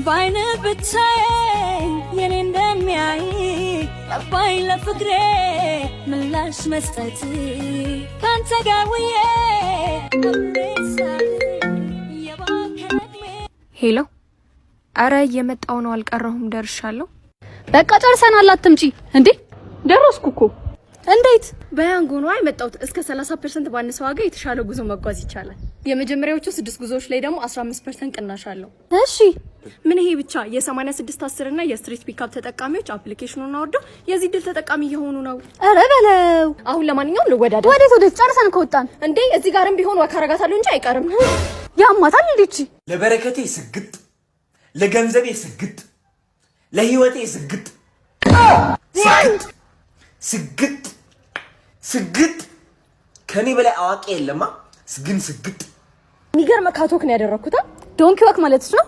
ባይነ ብቻዬን የኔ እንደሚያይ አባይ ለፍቅሬ ምላሽ መስጠት ካንተ ጋር ውዬ ሄሎ፣ አረ እየመጣው ነው፣ አልቀረሁም፣ ደርሻለሁ። በቃ ጨርሰናል። አትምጪ እንዴ? ደረስኩ እኮ። እንዴት? በያንጎ ነው የመጣሁት። እስከ 30% ባነሰ ዋጋ የተሻለ ጉዞ መጓዝ ይቻላል። የመጀመሪያዎቹ 6 ጉዞዎች ላይ ደግሞ 15% ቅናሽ አለው። እሺ፣ ምን ይሄ ብቻ የ8610 እና የስትሪት ፒካፕ ተጠቃሚዎች አፕሊኬሽኑን አውርደው የዚህ ድል ተጠቃሚ እየሆኑ ነው። አረ በለው። አሁን ለማንኛውም ልወዳደር። ወዴት? ጨርሰን ከወጣን እንዴ? እዚህ ጋርም ቢሆን ወካረጋታለሁ እንጂ አይቀርም። ያማታል እንዴ? ለበረከቴ ስግጥ፣ ለገንዘቤ ስግጥ፣ ለህይወቴ ስግጥ ስግጥ ስግጥ ከኔ በላይ አዋቂ የለማ። ስግጥ የሚገርም ካቶክ ነው ያደረኩት። ዶንኪ ወክ ማለት ነው።